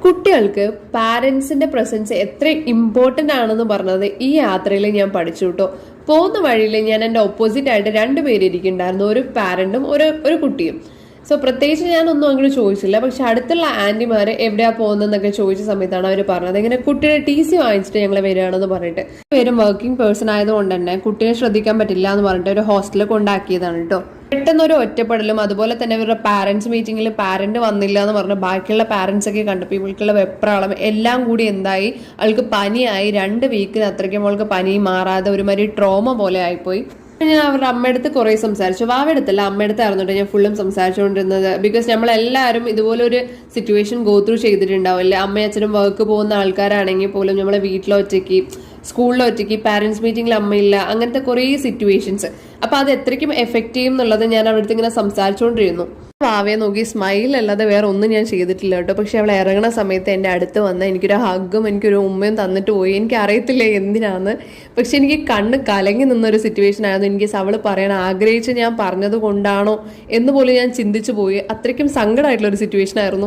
കുട്ടികൾക്ക് പാരൻസിന്റെ പ്രസൻസ് എത്ര ഇമ്പോർട്ടന്റ് ആണെന്ന് പറഞ്ഞത് ഈ യാത്രയിൽ ഞാൻ പഠിച്ചു കേട്ടോ. പോകുന്ന വഴിയിൽ ഞാൻ എൻ്റെ ഓപ്പോസിറ്റ് ആയിട്ട് രണ്ടുപേര് ഇരിക്കുന്നുണ്ടായിരുന്നു, ഒരു പാരന്റും ഒരു കുട്ടിയും. സോ പ്രത്യേകിച്ച് ഞാനൊന്നും അങ്ങനെ ചോദിച്ചില്ല. പക്ഷെ അടുത്തുള്ള ആന്റിമാര് എവിടെയാ പോകുന്നതെന്നൊക്കെ ചോദിച്ച സമയത്താണ് അവർ പറഞ്ഞത് ഇങ്ങനെ കുട്ടിയുടെ TC വാങ്ങിച്ചിട്ട് ഞങ്ങൾ വരികയാണെന്ന് പറഞ്ഞിട്ട്. പേരും വർക്കിംഗ് പേഴ്സൺ ആയതുകൊണ്ട് തന്നെ കുട്ടിയെ ശ്രദ്ധിക്കാൻ പറ്റില്ല എന്ന് പറഞ്ഞിട്ട് ഒരു ഹോസ്റ്റലിൽ കൊണ്ടാക്കിയതാണ് കേട്ടോ. പെട്ടെന്ന് ഒരു ഒറ്റപ്പെടലും അതുപോലെ തന്നെ ഇവരുടെ പാരന്റ്സ് മീറ്റിംഗിൽ പാരന്റ് വന്നില്ല എന്ന് പറഞ്ഞ ബാക്കിയുള്ള പാരന്റ്സ് ഒക്കെ കണ്ടപ്പോൾ ഇവൾക്കുള്ള വെപ്രാളം എല്ലാം കൂടി എന്തായി, അവൾക്ക് പനിയായി. 2 വീക്കിന് അത്രയ്ക്കും അവൾക്ക് പനി മാറാതെ ഒരുമാതിരി ട്രോമ പോലെ ആയിപ്പോയി. ഞാൻ അവരുടെ അമ്മയടുത്ത് കുറെ സംസാരിച്ചു. വാവടുത്തല്ല, അമ്മയടുത്തായിരുന്നു ഞാൻ ഫുള്ളും സംസാരിച്ചുകൊണ്ടിരുന്നത്. ബിക്കോസ് നമ്മളെല്ലാവരും ഇതുപോലെ ഒരു സിറ്റുവേഷൻ ഗോ ത്രൂ ചെയ്തിട്ടുണ്ടാവില്ലേ. അമ്മയും അച്ഛനും വർക്ക് പോകുന്ന ആൾക്കാരാണെങ്കിൽ പോലും നമ്മളെ വീട്ടിലൊറ്റയ്ക്ക്, സ്കൂളിലൊറ്റയ്ക്ക്, പാരന്റ്സ് മീറ്റിംഗിൽ അമ്മയില്ല, അങ്ങനത്തെ കുറേ സിറ്റുവേഷൻസ്. അപ്പൊ അത് എത്രയ്ക്കും എഫക്ട് ചെയ്യും എന്നുള്ളത് ഞാൻ അവരുടെ ഇങ്ങനെ സംസാരിച്ചുകൊണ്ടിരുന്നു. വാവയെ നോക്കി സ്മൈൽ അല്ലാതെ വേറെ ഒന്നും ഞാൻ ചെയ്തിട്ടില്ല കേട്ടോ. പക്ഷെ അവൾ ഇറങ്ങണ സമയത്ത് എൻ്റെ അടുത്ത് വന്ന് എനിക്കൊരു ഹഗ്ഗും എനിക്കൊരു ഉമ്മയും തന്നിട്ട് പോയി. എനിക്ക് അറിയത്തില്ല എന്തിനാന്ന്, പക്ഷെ എനിക്ക് കണ്ണ് കലങ്ങി നിന്നൊരു സിറ്റുവേഷൻ ആയിരുന്നു. എനിക്ക് അവള് പറയാൻ ആഗ്രഹിച്ച് ഞാൻ പറഞ്ഞത് കൊണ്ടാണോ എന്ന് പോലും ഞാൻ ചിന്തിച്ചു പോയി. അത്രയ്ക്കും സങ്കടമായിട്ടുള്ള ഒരു സിറ്റുവേഷൻ ആയിരുന്നു.